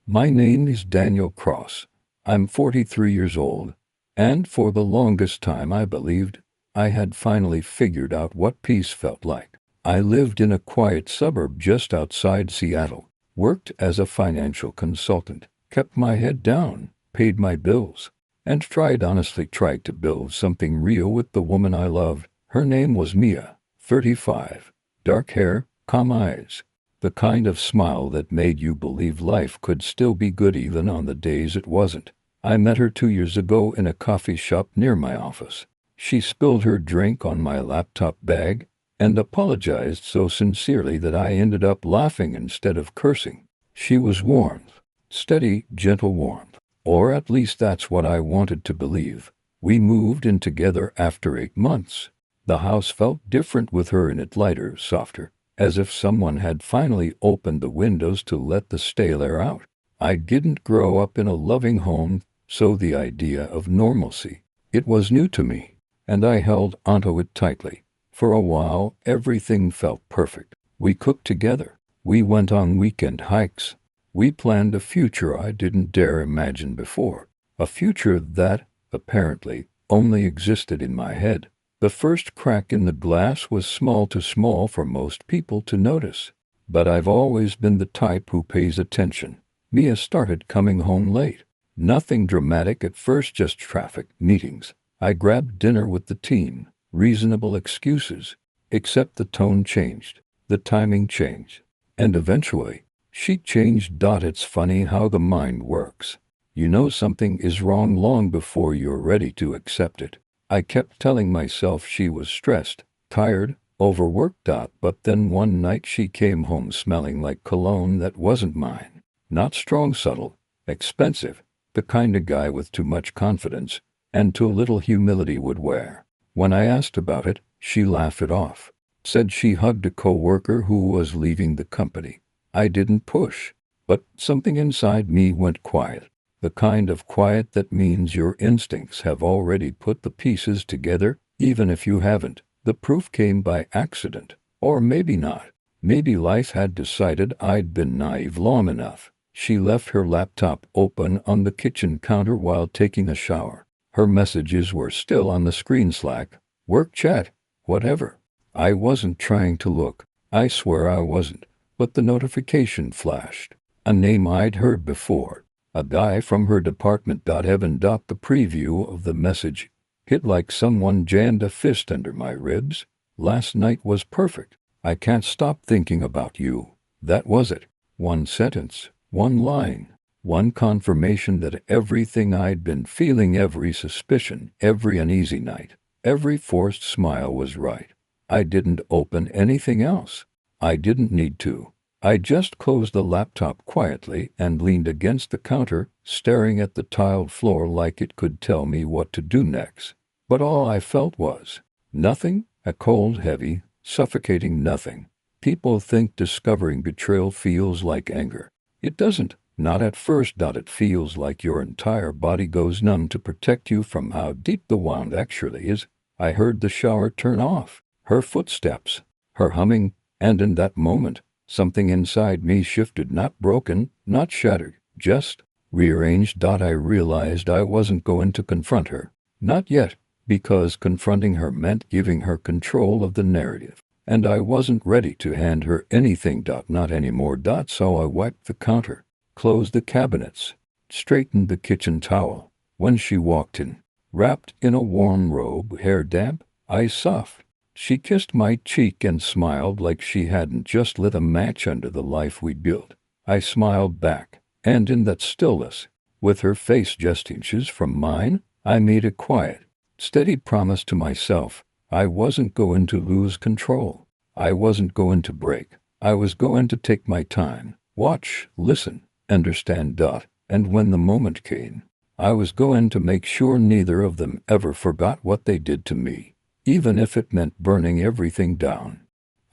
My name is Daniel Cross. I'm 43 years old, and for the longest time I believed I had finally figured out what peace felt like. I lived in a quiet suburb just outside Seattle, worked as a financial consultant, kept my head down, paid my bills, and honestly tried to build something real with the woman I loved. Her name was Mia, 35, dark hair, calm eyes, the kind of smile that made you believe life could still be good even on the days it wasn't. I met her 2 years ago in a coffee shop near my office. She spilled her drink on my laptop bag and apologized so sincerely that I ended up laughing instead of cursing. She was warmth, steady, gentle warmth. Or at least that's what I wanted to believe. We moved in together after 8 months. The house felt different with her in it, lighter, softer, as if someone had finally opened the windows to let the stale air out. I didn't grow up in a loving home, so the idea of normalcy, it was new to me, and I held onto it tightly. For a while, everything felt perfect. We cooked together. We went on weekend hikes. We planned a future I didn't dare imagine before. A future that, apparently, only existed in my head. The first crack in the glass was too small for most people to notice. But I've always been the type who pays attention. Mia started coming home late. Nothing dramatic at first, just traffic, meetings. I grabbed dinner with the team. Reasonable excuses. Except the tone changed. The timing changed. And eventually, she changed. It's funny how the mind works. You know something is wrong long before you're ready to accept it. I kept telling myself she was stressed, tired, overworked. But then one night she came home smelling like cologne that wasn't mine. Not strong, subtle, expensive, the kind of guy with too much confidence and too little humility would wear. When I asked about it, she laughed it off. Said she hugged a coworker who was leaving the company. I didn't push, but something inside me went quiet. The kind of quiet that means your instincts have already put the pieces together, even if you haven't. The proof came by accident. Or maybe not. Maybe life had decided I'd been naive long enough. She left her laptop open on the kitchen counter while taking a shower. Her messages were still on the screen. Slack, work chat, whatever. I wasn't trying to look. I swear I wasn't. But the notification flashed. A name I'd heard before. A guy from her department. Heaven. The preview of the message hit like someone jammed a fist under my ribs. Last night was perfect. I can't stop thinking about you. That was it. One sentence, one line, one confirmation that everything I'd been feeling, every suspicion, every uneasy night, every forced smile was right. I didn't open anything else. I didn't need to. I just closed the laptop quietly and leaned against the counter, staring at the tiled floor like it could tell me what to do next. But all I felt was nothing, a cold, heavy, suffocating nothing. People think discovering betrayal feels like anger. It doesn't, not at first. It feels like your entire body goes numb to protect you from how deep the wound actually is. I heard the shower turn off, her footsteps, her humming, and in that moment, something inside me shifted, not broken, not shattered, just rearranged. I realized I wasn't going to confront her. Not yet, because confronting her meant giving her control of the narrative. And I wasn't ready to hand her anything. Not anymore. So I wiped the counter, closed the cabinets, straightened the kitchen towel. When she walked in, wrapped in a warm robe, hair damp, eyes soft, she kissed my cheek and smiled like she hadn't just lit a match under the life we built. I smiled back, and in that stillness, with her face just inches from mine, I made a quiet, steady promise to myself. I wasn't going to lose control. I wasn't going to break. I was going to take my time, watch, listen, understand. And when the moment came, I was going to make sure neither of them ever forgot what they did to me. Even if it meant burning everything down.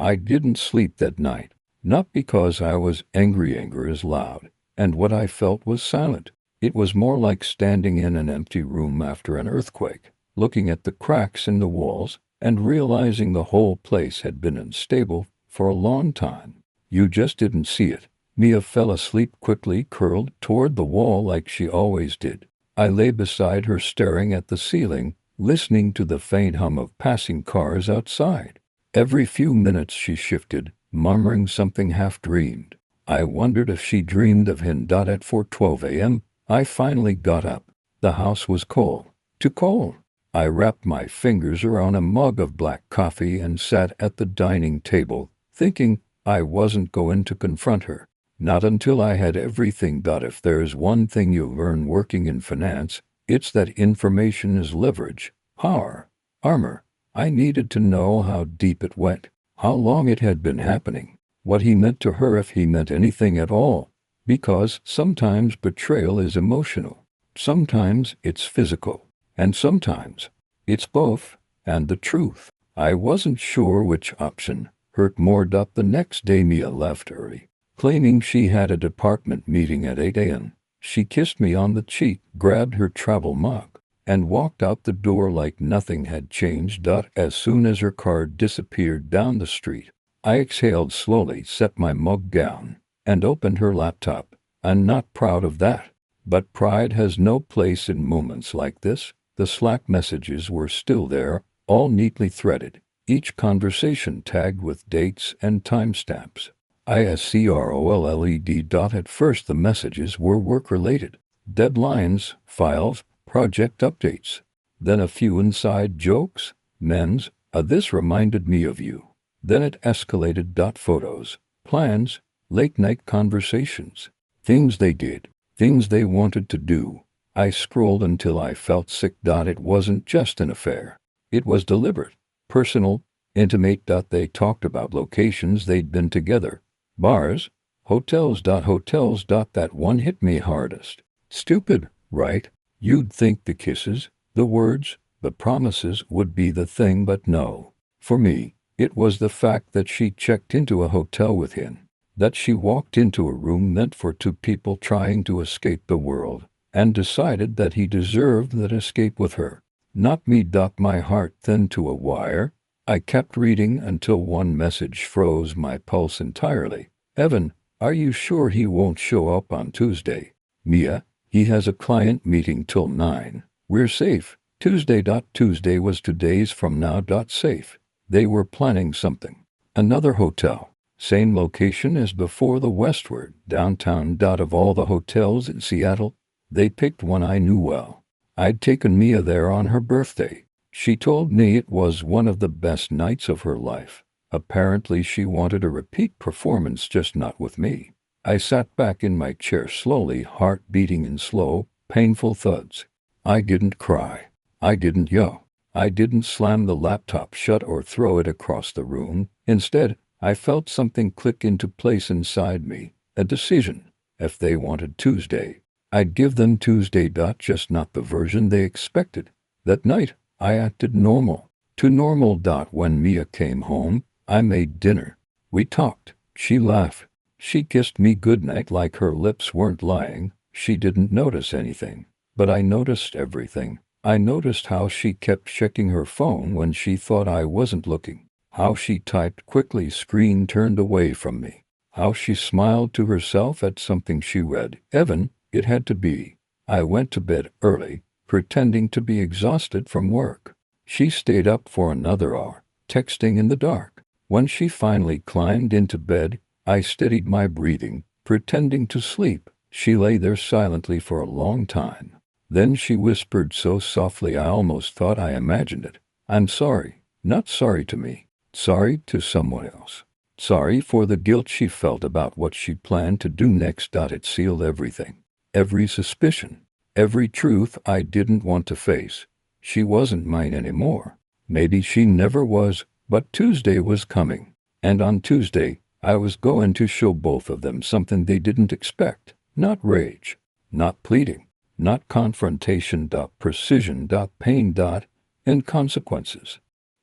I didn't sleep that night, not because I was angry. Anger is loud, and what I felt was silent. It was more like standing in an empty room after an earthquake, looking at the cracks in the walls, and realizing the whole place had been unstable for a long time. You just didn't see it. Mia fell asleep quickly, curled toward the wall like she always did. I lay beside her staring at the ceiling, listening to the faint hum of passing cars outside. Every few minutes she shifted, murmuring something half-dreamed. I wondered if she dreamed of him. At 4:12 a.m., I finally got up. The house was cold. Too cold. I wrapped my fingers around a mug of black coffee and sat at the dining table, thinking I wasn't going to confront her. Not until I had everything. If there's one thing you learn working in finance, it's that information is leverage, power, armor. I needed to know how deep it went, how long it had been happening, what he meant to her if he meant anything at all. Because sometimes betrayal is emotional, sometimes it's physical, and sometimes it's both, and the truth. I wasn't sure which option hurt more. The next day Mia left early, claiming she had a department meeting at 8 a.m. She kissed me on the cheek, grabbed her travel mug, and walked out the door like nothing had changed. As soon as her car disappeared down the street, I exhaled slowly, set my mug down, and opened her laptop. I'm not proud of that, but pride has no place in moments like this. The Slack messages were still there, all neatly threaded, each conversation tagged with dates and timestamps. ISCROLLED. At first the messages were work-related, deadlines, files, project updates. Then a few inside jokes, men's, this reminded me of you. Then it escalated. Photos, plans, late-night conversations, things they did, things they wanted to do. I scrolled until I felt sick. It wasn't just an affair. It was deliberate, personal, intimate. They talked about locations they'd been together, bars, hotels. Hotels. That one hit me hardest. Stupid, right? You'd think the kisses, the words, the promises would be the thing, but no. For me, it was the fact that she checked into a hotel with him, that she walked into a room meant for two people trying to escape the world, and decided that he deserved that escape with her, not me. My heart thinned to a wire. I kept reading until one message froze my pulse entirely. Evan, are you sure he won't show up on Tuesday? Mia, he has a client meeting till 9. We're safe. Tuesday. Tuesday was 2 days from now. Safe. They were planning something. Another hotel. Same location as before, the Westward, downtown. Of all the hotels in Seattle, they picked one I knew well. I'd taken Mia there on her birthday. She told me it was one of the best nights of her life. Apparently she wanted a repeat performance, just not with me. I sat back in my chair slowly, heart beating in slow, painful thuds. I didn't cry. I didn't yell. I didn't slam the laptop shut or throw it across the room. Instead, I felt something click into place inside me. A decision. If they wanted Tuesday, I'd give them Tuesday. Just not the version they expected. That night, I acted normal. Too normal. When Mia came home, I made dinner. We talked. She laughed. She kissed me goodnight like her lips weren't lying. She didn't notice anything. But I noticed everything. I noticed how she kept checking her phone when she thought I wasn't looking. How she typed quickly, screen turned away from me. How she smiled to herself at something she read. Evan, it had to be. I went to bed early, pretending to be exhausted from work. She stayed up for another hour, texting in the dark. When she finally climbed into bed, I steadied my breathing, pretending to sleep. She lay there silently for a long time. Then she whispered so softly I almost thought I imagined it. I'm sorry. Not sorry to me. Sorry to someone else. Sorry for the guilt she felt about what she planned to do next. It sealed everything. Every suspicion. Every truth I didn't want to face. She wasn't mine anymore. Maybe she never was, but Tuesday was coming. And on Tuesday, I was going to show both of them something they didn't expect. Not rage. Not pleading. Not confrontation. Precision. Pain. And consequences.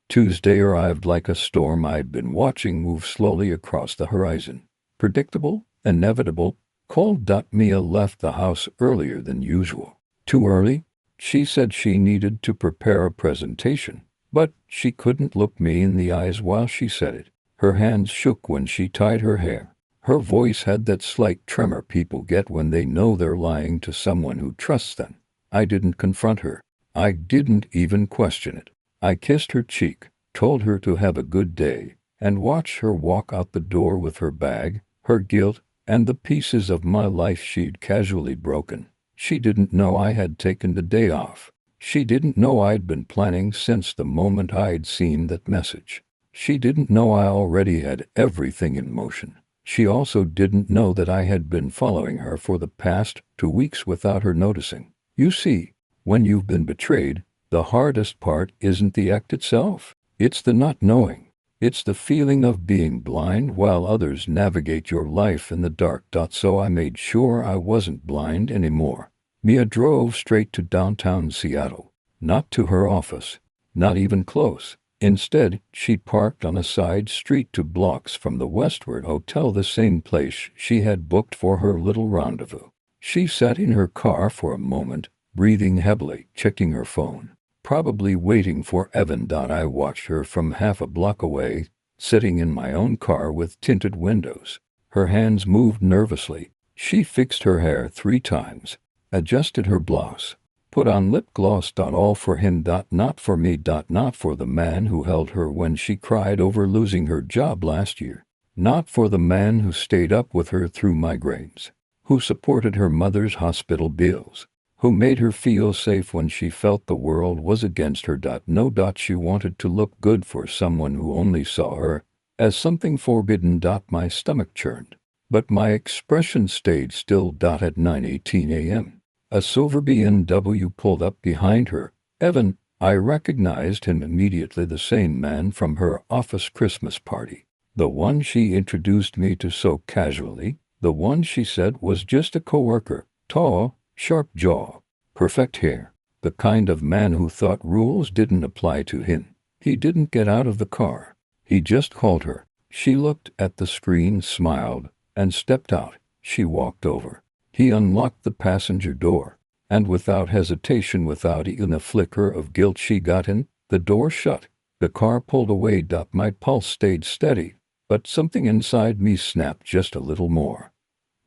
Tuesday arrived like a storm I'd been watching move slowly across the horizon. Predictable, inevitable, cold. Mia left the house earlier than usual. Too early? She said she needed to prepare a presentation, but she couldn't look me in the eyes while she said it. Her hands shook when she tied her hair. Her voice had that slight tremor people get when they know they're lying to someone who trusts them. I didn't confront her. I didn't even question it. I kissed her cheek, told her to have a good day, and watched her walk out the door with her bag, her guilt, and the pieces of my life she'd casually broken. She didn't know I had taken the day off. She didn't know I'd been planning since the moment I'd seen that message. She didn't know I already had everything in motion. She also didn't know that I had been following her for the past 2 weeks without her noticing. You see, when you've been betrayed, the hardest part isn't the act itself. It's the not knowing. It's the feeling of being blind while others navigate your life in the dark. So I made sure I wasn't blind anymore. Mia drove straight to downtown Seattle. Not to her office. Not even close. Instead, she parked on a side street 2 blocks from the Westward Hotel, the same place she had booked for her little rendezvous. She sat in her car for a moment, breathing heavily, checking her phone, probably waiting for Evan. I watched her from half a block away, sitting in my own car with tinted windows. Her hands moved nervously. She fixed her hair 3 times, adjusted her blouse, put on lip gloss. All for him, not for me, not for the man who held her when she cried over losing her job last year, not for the man who stayed up with her through migraines, who supported her mother's hospital bills, who made her feel safe when she felt the world was against her. No, she wanted to look good for someone who only saw her as something forbidden. My stomach churned, but my expression stayed still. At 9:18 a.m. a silver BMW pulled up behind her. Evan, I recognized him immediately, the same man from her office Christmas party. The one she introduced me to so casually, the one she said was just a coworker, tall, sharp jaw, perfect hair, the kind of man who thought rules didn't apply to him. He didn't get out of the car. He just called her. She looked at the screen, smiled, and stepped out. She walked over. He unlocked the passenger door, and without hesitation, without even a flicker of guilt, she got in. The door shut. The car pulled away. My pulse stayed steady, but something inside me snapped just a little more.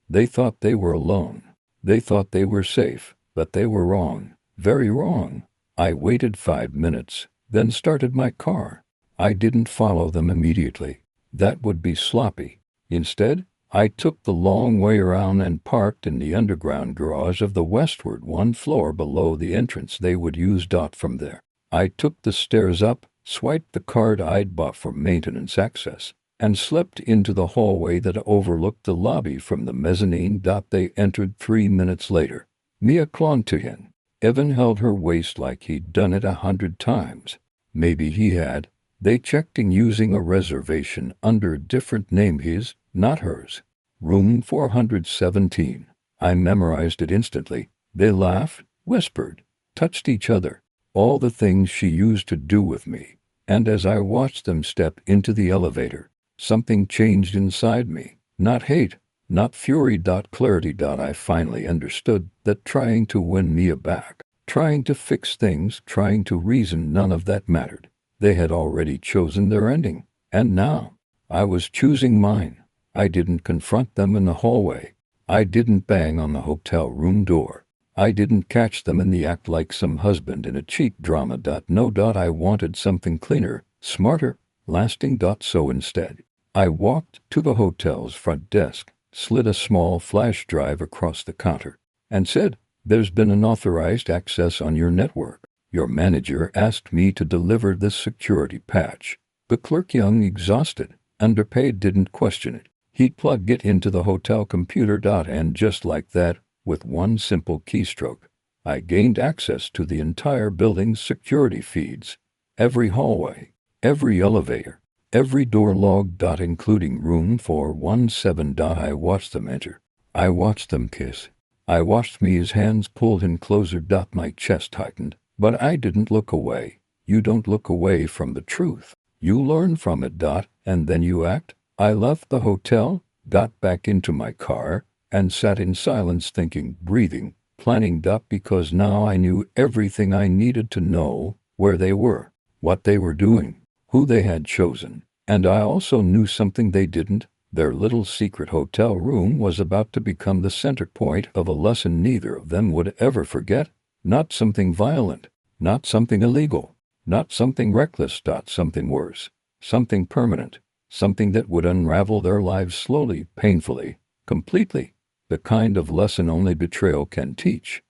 They thought they were alone. They thought they were safe, but they were wrong, very wrong. I waited 5 minutes, then started my car. I didn't follow them immediately. That would be sloppy. Instead, I took the long way around and parked in the underground garage of the Westward, 1 floor below the entrance they would use. From there, I took the stairs up, swiped the card I'd bought for maintenance access, and slipped into the hallway that overlooked the lobby from the mezzanine. They entered 3 minutes later. Mia clung to him. Evan held her waist like he'd done it 100 times. Maybe he had. They checked in using a reservation under a different name, his, not hers. Room 417. I memorized it instantly. They laughed, whispered, touched each other. All the things she used to do with me. And as I watched them step into the elevator, something changed inside me. Not hate, not fury. Clarity. I finally understood that trying to win Mia back, trying to fix things, trying to reason, none of that mattered. They had already chosen their ending, and now I was choosing mine. I didn't confront them in the hallway. I didn't bang on the hotel room door. I didn't catch them in the act like some husband in a cheap drama. No. I wanted something cleaner, smarter, lasting. So instead, I walked to the hotel's front desk, slid a small flash drive across the counter, and said, "There's been unauthorized access on your network. Your manager asked me to deliver this security patch." The clerk, young, exhausted, underpaid, didn't question it. He'd plug it into the hotel computer. And just like that, with one simple keystroke, I gained access to the entire building's security feeds. Every hallway, every elevator, every door logged. Including room 417. I watched them enter. I watched them kiss. I watched Mia's hands pulled in closer. My chest tightened. But I didn't look away. You don't look away from the truth. You learn from it. And then you act. I left the hotel, got back into my car, and sat in silence, thinking, breathing, planning. Because now I knew everything I needed to know: where they were, what they were doing, who they had chosen. And I also knew something they didn't. Their little secret hotel room was about to become the center point of a lesson neither of them would ever forget. Not something violent, not something illegal, not something reckless, something worse, something permanent, something that would unravel their lives slowly, painfully, completely. The kind of lesson only betrayal can teach.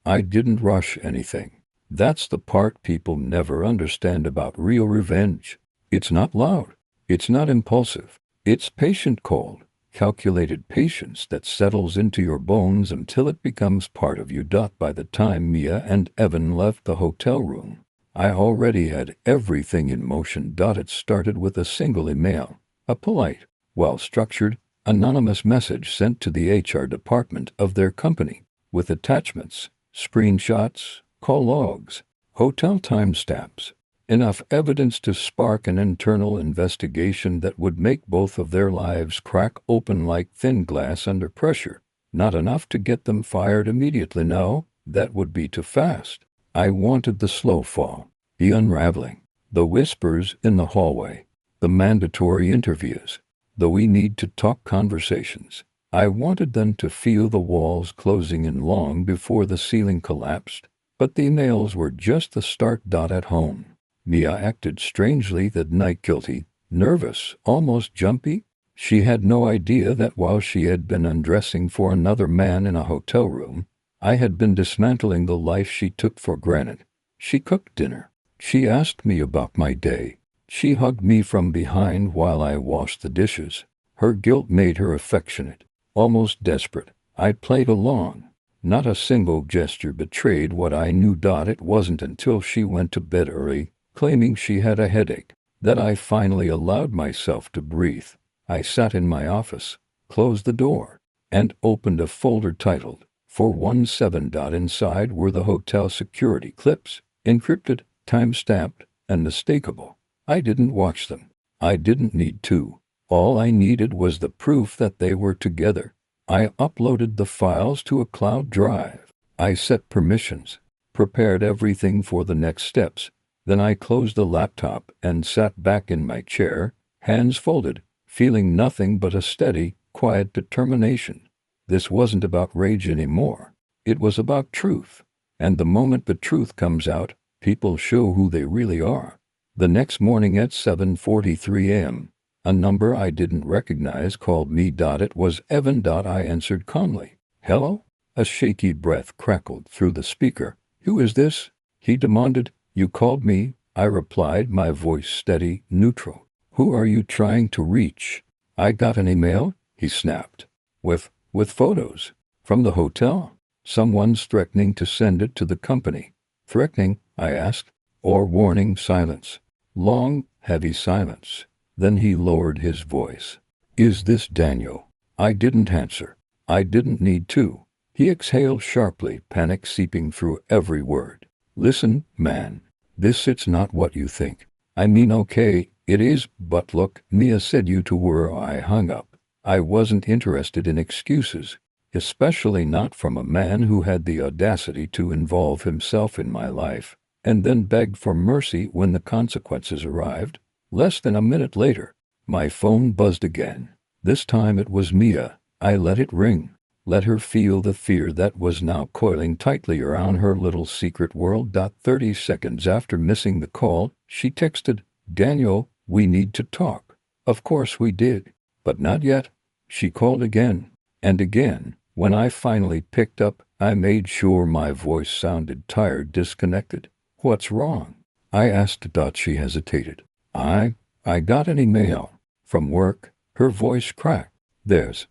I didn't rush anything. That's the part people never understand about real revenge. It's not loud. It's not impulsive. It's patient, cold, calculated patience that settles into your bones until it becomes part of you. By the time Mia and Evan left the hotel room, I already had everything in motion. It started with a single email, a polite, well-structured, anonymous message sent to the HR department of their company, with attachments, screenshots, call logs, hotel timestamps. Enough evidence to spark an internal investigation that would make both of their lives crack open like thin glass under pressure. Not enough to get them fired immediately. No, that would be too fast. I wanted the slow fall, the unraveling, the whispers in the hallway, the mandatory interviews, the we need to talk conversations. I wanted them to feel the walls closing in long before the ceiling collapsed. But the emails were just the start. At home, Mia acted strangely that night, guilty, nervous, almost jumpy. She had no idea that while she had been undressing for another man in a hotel room, I had been dismantling the life she took for granted. She cooked dinner. She asked me about my day. She hugged me from behind while I washed the dishes. Her guilt made her affectionate, almost desperate. I played along. Not a single gesture betrayed what I knew. It wasn't until she went to bed early, claiming she had a headache, that I finally allowed myself to breathe. I sat in my office, closed the door, and opened a folder titled 417. Inside were the hotel security clips, encrypted, time-stamped, and mistakable. I didn't watch them. I didn't need to. All I needed was the proof that they were together. I uploaded the files to a cloud drive. I set permissions, prepared everything for the next steps. Then I closed the laptop and sat back in my chair, hands folded, feeling nothing but a steady, quiet determination. This wasn't about rage anymore. It was about truth. And the moment the truth comes out, people show who they really are. The next morning at 7:43 a.m., a number I didn't recognize called me. It was Evan. I answered calmly. "Hello?" A shaky breath crackled through the speaker. "Who is this?" he demanded. "You called me," I replied, my voice steady, neutral. "Who are you trying to reach?" "I got an email," he snapped. With photos? From the hotel?" "Someone's threatening to send it to the company." "Threatening?" I asked. "Or warning?" Silence. Long, heavy silence. Then he lowered his voice. "Is this Daniel?" I didn't answer. I didn't need to. He exhaled sharply, panic seeping through every word. "Listen, man. It's not what you think. I mean, okay, it is, but look, Mia said you two were." I hung up. I wasn't interested in excuses, especially not from a man who had the audacity to involve himself in my life, and then begged for mercy when the consequences arrived. Less than a minute later, my phone buzzed again. This time it was Mia. I let it ring. Let her feel the fear that was now coiling tightly around her little secret world. 30 seconds after missing the call, she texted, "Daniel, we need to talk." Of course we did. But not yet. She called again and again. When I finally picked up, I made sure my voice sounded tired, disconnected. "What's wrong?" I asked. She hesitated. I got an email. From work." Her voice cracked. There's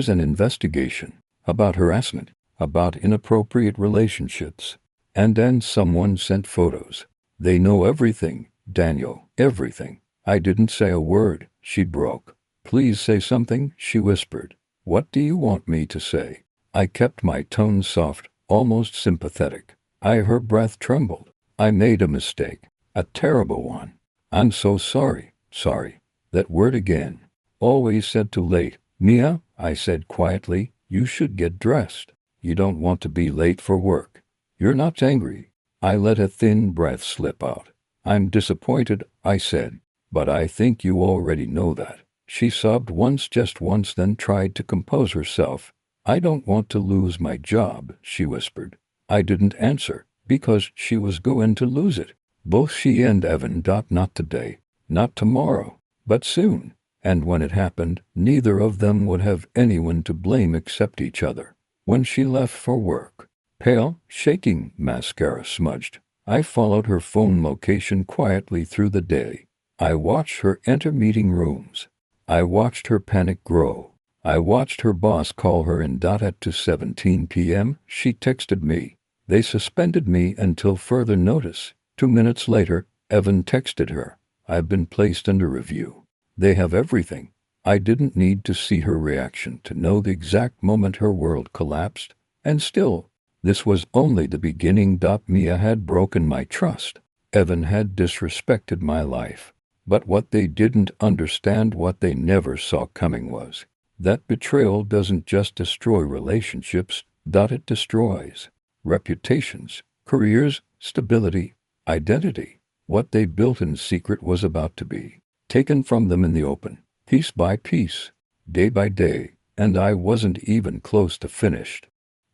an investigation about harassment, about inappropriate relationships. And then someone sent photos. They know everything, Daniel, everything." I didn't say a word. She broke. "Please say something," she whispered. "What do you want me to say?" I kept my tone soft, almost sympathetic. Her breath trembled. "I made a mistake. A terrible one. I'm so sorry." Sorry. That word again. "Always said too late." "Mia," I said quietly, "you should get dressed. You don't want to be late for work. You're not angry." I let a thin breath slip out. "I'm disappointed," I said. "But I think you already know that." She sobbed once, just once, then tried to compose herself. "I don't want to lose my job," she whispered. I didn't answer, because she was going to lose it. Both she and Evan. Not today, not tomorrow, but soon. And when it happened, neither of them would have anyone to blame except each other. When she left for work, pale, shaking, mascara smudged, I followed her phone location quietly through the day. I watched her enter meeting rooms. I watched her panic grow. I watched her boss call her in. At 2:17 p.m., she texted me. "They suspended me until further notice." 2 minutes later, Evan texted her. "I've been placed under review. They have everything." I didn't need to see her reaction to know the exact moment her world collapsed. And still, this was only the beginning. Mia had broken my trust. Evan had disrespected my life. But what they didn't understand, what they never saw coming, was that betrayal doesn't just destroy relationships, it destroys reputations, careers, stability, identity. What they built in secret was about to be taken from them in the open, piece by piece, day by day, and I wasn't even close to finished.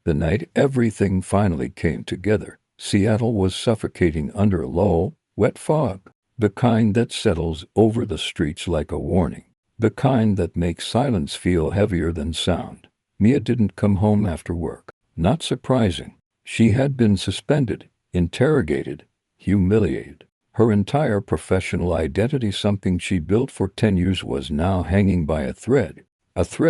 The night everything finally came together, Seattle was suffocating under a low, wet fog, the kind that settles over the streets like a warning, the kind that makes silence feel heavier than sound. Mia didn't come home after work. Not surprising. She had been suspended, interrogated, humiliated. Her entire professional identity, something she built for 10 years, was now hanging by a thread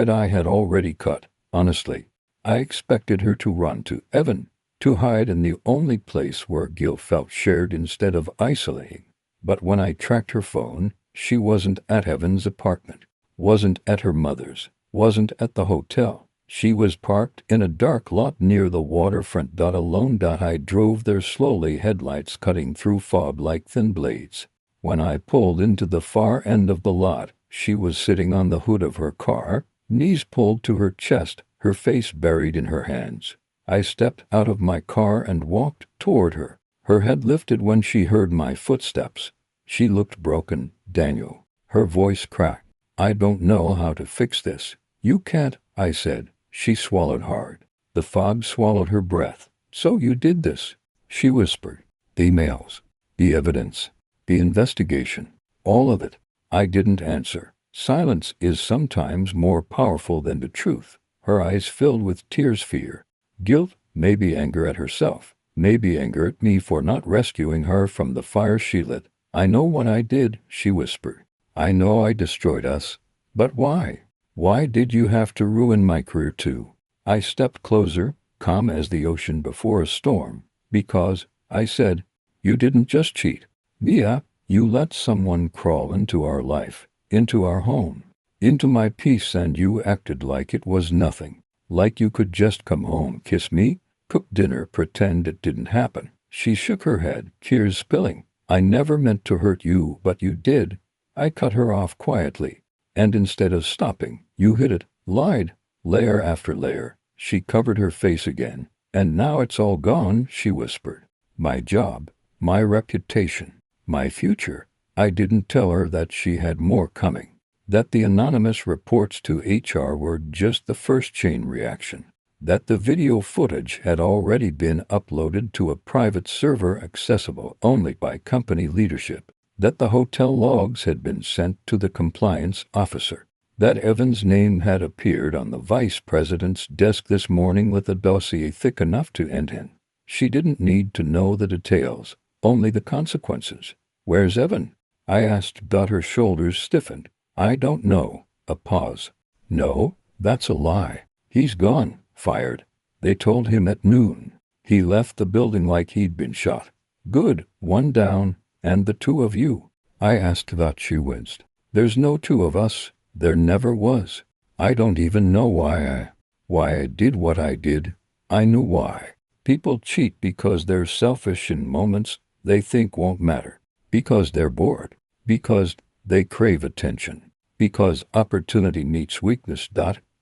I had already cut. Honestly, I expected her to run to Evan, to hide in the only place where guilt felt shared instead of isolating. But when I tracked her phone, she wasn't at Evan's apartment, wasn't at her mother's, wasn't at the hotel. She was parked in a dark lot near the waterfront. Alone. I drove there slowly, headlights cutting through fog like thin blades. When I pulled into the far end of the lot, she was sitting on the hood of her car, knees pulled to her chest, her face buried in her hands. I stepped out of my car and walked toward her. Her head lifted when she heard my footsteps. She looked broken. "Daniel." Her voice cracked. "I don't know how to fix this." "You can't," I said. She swallowed hard. The fog swallowed her breath. "So you did this," she whispered. "The emails, the evidence, the investigation, all of it." I didn't answer. Silence is sometimes more powerful than the truth. Her eyes filled with tears, fear, guilt, maybe anger at herself, maybe anger at me for not rescuing her from the fire she lit. "I know what I did," she whispered. "I know I destroyed us. But why? Why did you have to ruin my career too?" I stepped closer, calm as the ocean before a storm. "Because," I said, "you didn't just cheat. Mia, you let someone crawl into our life, into our home, into my peace, and you acted like it was nothing. Like you could just come home, kiss me, cook dinner, pretend it didn't happen." She shook her head, tears spilling. "I never meant to hurt you, but you did." I cut her off quietly. "And instead of stopping, you hid it, lied, layer after layer." She covered her face again. "And now it's all gone," she whispered. "My job, my reputation, my future." I didn't tell her that she had more coming. That the anonymous reports to HR were just the first chain reaction. That the video footage had already been uploaded to a private server accessible only by company leadership. That the hotel logs had been sent to the compliance officer. That Evan's name had appeared on the vice president's desk this morning with a dossier thick enough to end him. She didn't need to know the details, only the consequences. "Where's Evan?" I asked. Her shoulders stiffened. "I don't know." A pause. "No, that's a lie. He's gone, fired. They told him at noon. He left the building like he'd been shot." "Good, one down. And the two of you?" I asked. She winced. "There's no two of us. There never was. I don't even know why I did what I did." I knew why. People cheat because they're selfish in moments they think won't matter. Because they're bored. Because they crave attention. Because opportunity meets weakness.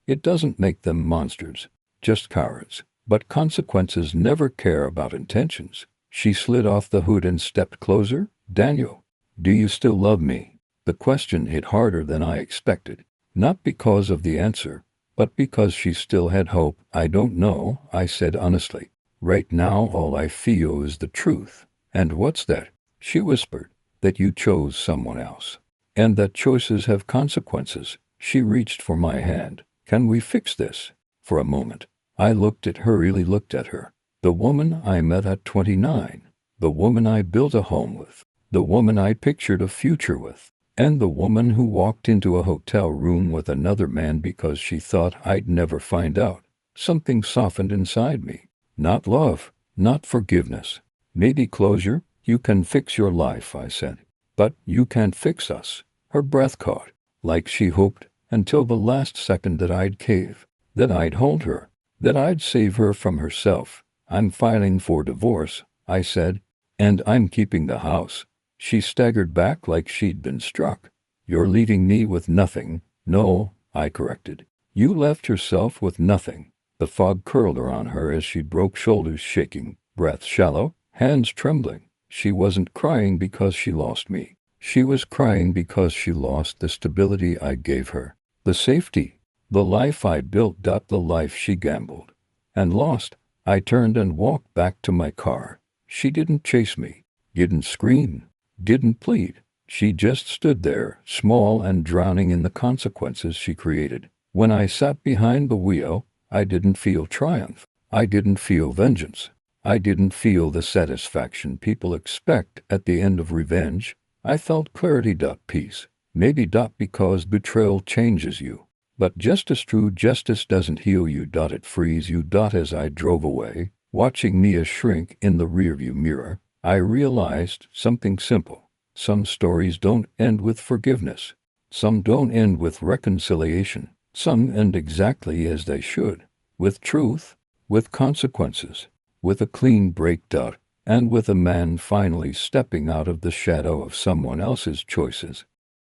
It doesn't make them monsters, just cowards. But consequences never care about intentions. She slid off the hood and stepped closer. "Daniel, do you still love me?" The question hit harder than I expected. Not because of the answer, but because she still had hope. I don't know, I said honestly. Right now all I feel is the truth. And what's that? She whispered. That you chose someone else. And that choices have consequences. She reached for my hand. Can we fix this? For a moment, I really looked at her. The woman I met at 29. The woman I built a home with. The woman I pictured a future with. And the woman who walked into a hotel room with another man because she thought I'd never find out. Something softened inside me. Not love, not forgiveness. Maybe closure. You can fix your life, I said. But you can't fix us. Her breath caught, like she hoped, until the last second that I'd cave, that I'd hold her, that I'd save her from herself. I'm filing for divorce, I said, and I'm keeping the house. She staggered back like she'd been struck. You're leaving me with nothing. No, I corrected. You left yourself with nothing. The fog curled around her as she broke, shoulders shaking, breath shallow, hands trembling. She wasn't crying because she lost me. She was crying because she lost the stability I gave her, the safety, the life I built, the life she gambled and lost. I turned and walked back to my car. She didn't chase me, didn't scream, didn't plead. She just stood there, small and drowning in the consequences she created. When I sat behind the wheel, I didn't feel triumph. I didn't feel vengeance. I didn't feel the satisfaction people expect at the end of revenge. I felt clarity. Peace. Maybe. Because betrayal changes you. But just as true, justice doesn't heal you. It frees you. As I drove away, watching Mia shrink in the rearview mirror, I realized something simple. Some stories don't end with forgiveness. Some don't end with reconciliation. Some end exactly as they should. With truth, with consequences, with a clean break. And with a man finally stepping out of the shadow of someone else's choices.